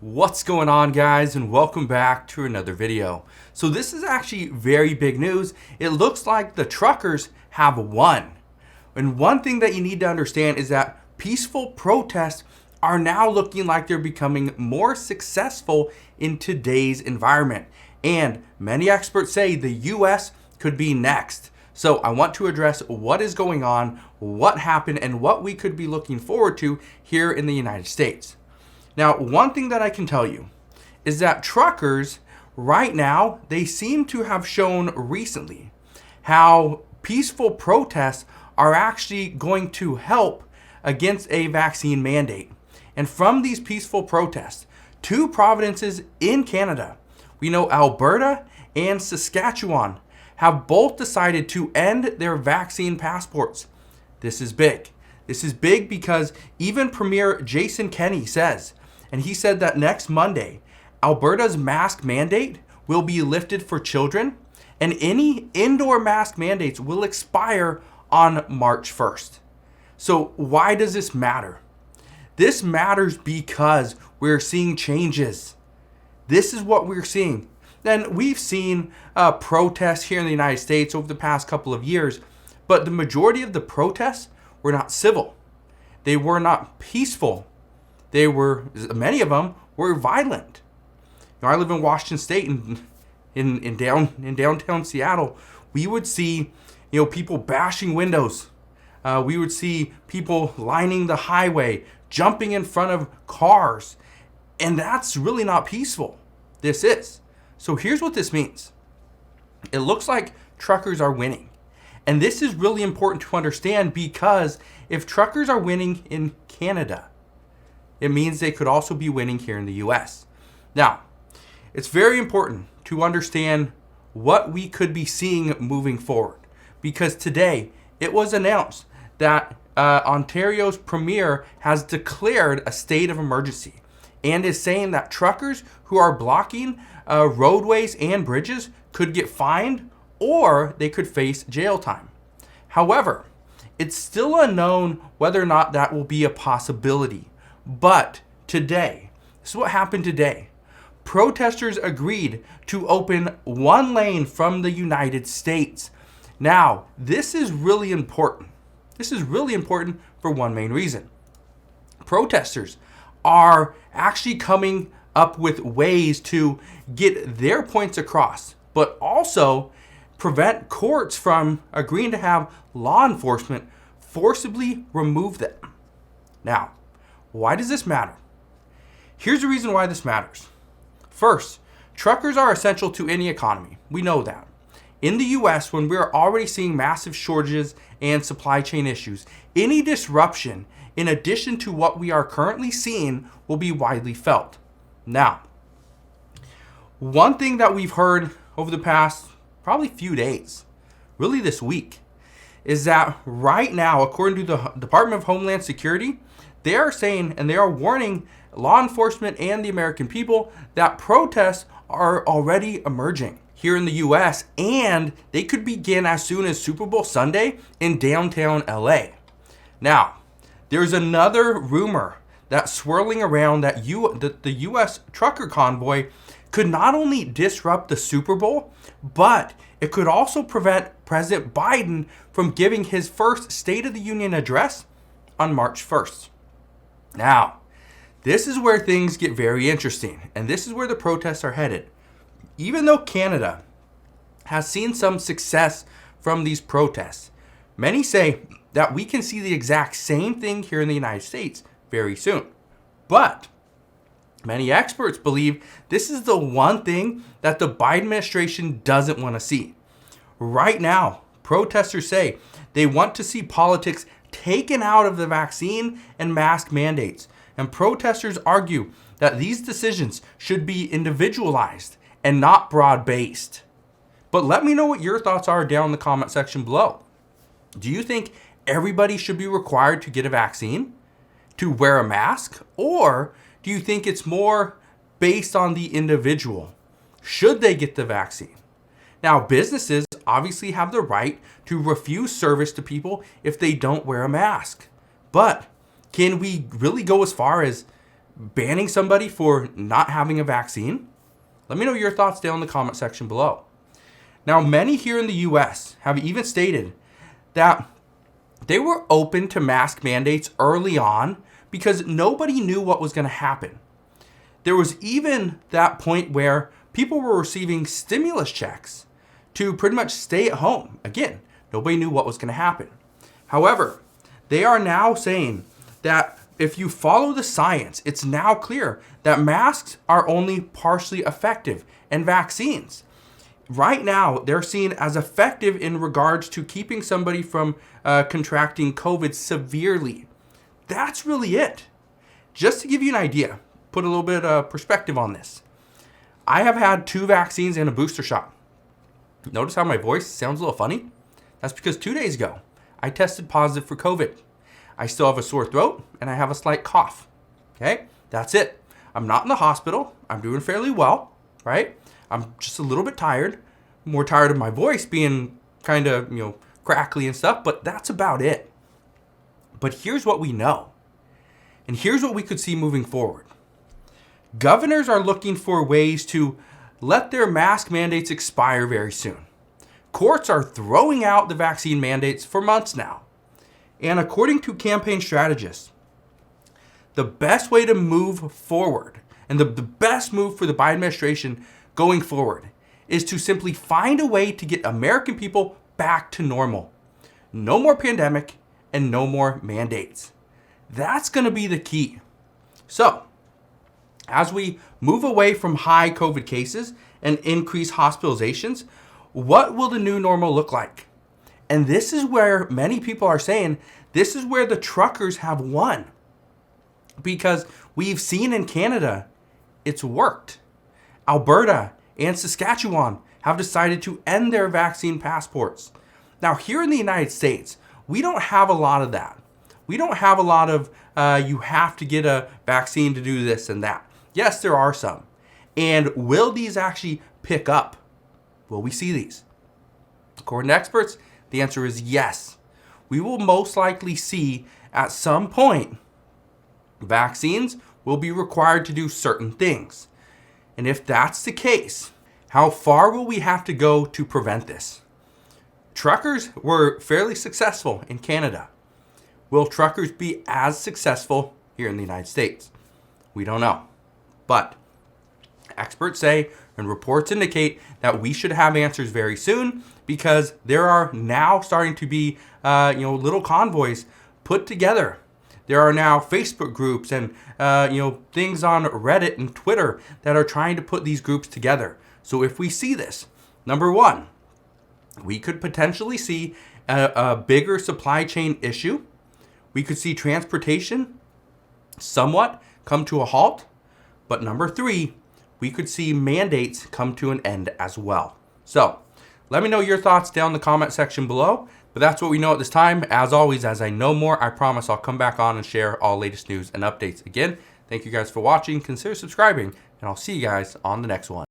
What's going on, guys, and welcome back to another video. So this is actually very big news. It looks like the truckers have won. And one thing that you need to understand is that peaceful protests are now looking like they're becoming more successful in today's environment. And many experts say the US could be next. So I want to address what is going on, what happened, and what we could be looking forward to here in the United States. Now, one thing that I can tell you is that truckers right now, they seem to have shown recently how peaceful protests are actually going to help against a vaccine mandate. And from these peaceful protests, two provinces in Canada, we know Alberta and Saskatchewan, have both decided to end their vaccine passports. This is big. This is big because even Premier Jason Kenney says, and he said that next Monday, Alberta's mask mandate will be lifted for children, and any indoor mask mandates will expire on March 1st. So why does this matter? This matters because we're seeing changes. This is what we're seeing. And we've seen protests here in the United States over the past couple of years, but the majority of the protests were not civil. They were not peaceful. Many of them were violent. I live in Washington State, and in downtown Seattle, we would see people bashing windows. We would see people lining the highway, jumping in front of cars, and that's really not peaceful. This is. So here's what this means. It looks like truckers are winning. And this is really important to understand because if truckers are winning in Canada, it means they could also be winning here in the US. Now, it's very important to understand what we could be seeing moving forward, because today it was announced that Ontario's premier has declared a state of emergency and is saying that truckers who are blocking roadways and bridges could get fined or they could face jail time. However, it's still unknown whether or not that will be a possibility. But today, this is what happened today. Protesters agreed to open one lane from the United States. Now, this is really important. This is really important for one main reason. Protesters are actually coming up with ways to get their points across, but also prevent courts from agreeing to have law enforcement forcibly remove them. Now, why does this matter? Here's the reason why this matters. First, truckers are essential to any economy. We know that. In the US, when we're already seeing massive shortages and supply chain issues, any disruption, in addition to what we are currently seeing, will be widely felt. Now, one thing that we've heard over the past probably few days, really this week, is that right now, according to the Department of Homeland Security, they are saying and they are warning law enforcement and the American people that protests are already emerging here in the US, and they could begin as soon as Super Bowl Sunday in downtown LA. Now, there's another rumor that's swirling around that the US trucker convoy could not only disrupt the Super Bowl, but it could also prevent President Biden from giving his first State of the Union address on March 1st. Now, this is where things get very interesting, and this is where the protests are headed. Even though Canada has seen some success from these protests, many say that we can see the exact same thing here in the United States very soon. But many experts believe this is the one thing that the Biden administration doesn't want to see. Right now, protesters say they want to see politics taken out of the vaccine and mask mandates. And protesters argue that these decisions should be individualized and not broad-based. But let me know what your thoughts are down in the comment section below. Do you think everybody should be required to get a vaccine, to wear a mask, or do you think it's more based on the individual? Should they get the vaccine? Now, businesses obviously have the right to refuse service to people if they don't wear a mask. But can we really go as far as banning somebody for not having a vaccine? Let me know your thoughts down in the comment section below. Now, many here in the US have even stated that they were open to mask mandates early on because nobody knew what was going to happen. There was even that point where people were receiving stimulus checks to pretty much stay at home. Again, nobody knew what was going to happen. However, they are now saying that if you follow the science, it's now clear that masks are only partially effective and vaccines. Right now, they're seen as effective in regards to keeping somebody from contracting COVID severely. That's really it. Just to give you an idea, put a little bit of perspective on this. I have had 2 vaccines and a booster shot. Notice how my voice sounds a little funny? That's because 2 days ago, I tested positive for COVID. I still have a sore throat and I have a slight cough. Okay, that's it. I'm not in the hospital. I'm doing fairly well, right? I'm just a little bit tired, more tired of my voice being kind of, crackly and stuff, but that's about it. But here's what we know. And here's what we could see moving forward. Governors are looking for ways to let their mask mandates expire very soon. Courts are throwing out the vaccine mandates for months now. And according to campaign strategists, the best way to move forward and the best move for the Biden administration going forward is to simply find a way to get American people back to normal. No more pandemic and no more mandates. That's going to be the key. So, as we move away from high COVID cases and increase hospitalizations, what will the new normal look like? And this is where many people are saying this is where the truckers have won. Because we've seen in Canada, it's worked. Alberta and Saskatchewan have decided to end their vaccine passports. Now, here in the United States, we don't have a lot of that. We don't have a lot of you have to get a vaccine to do this and that. Yes, there are some. And will these actually pick up? Will we see these? According to experts, the answer is yes. We will most likely see at some point vaccines will be required to do certain things. And if that's the case, how far will we have to go to prevent this? Truckers were fairly successful in Canada. Will truckers be as successful here in the United States? We don't know. But experts say and reports indicate that we should have answers very soon because there are now starting to be little convoys put together. There are now Facebook groups and things on Reddit and Twitter that are trying to put these groups together. So if we see this, number one, we could potentially see a bigger supply chain issue. We could see transportation somewhat come to a halt. But number three, we could see mandates come to an end as well. So let me know your thoughts down in the comment section below. But that's what we know at this time. As always, as I know more, I promise I'll come back on and share all latest news and updates. Again, thank you guys for watching. Consider subscribing, and I'll see you guys on the next one.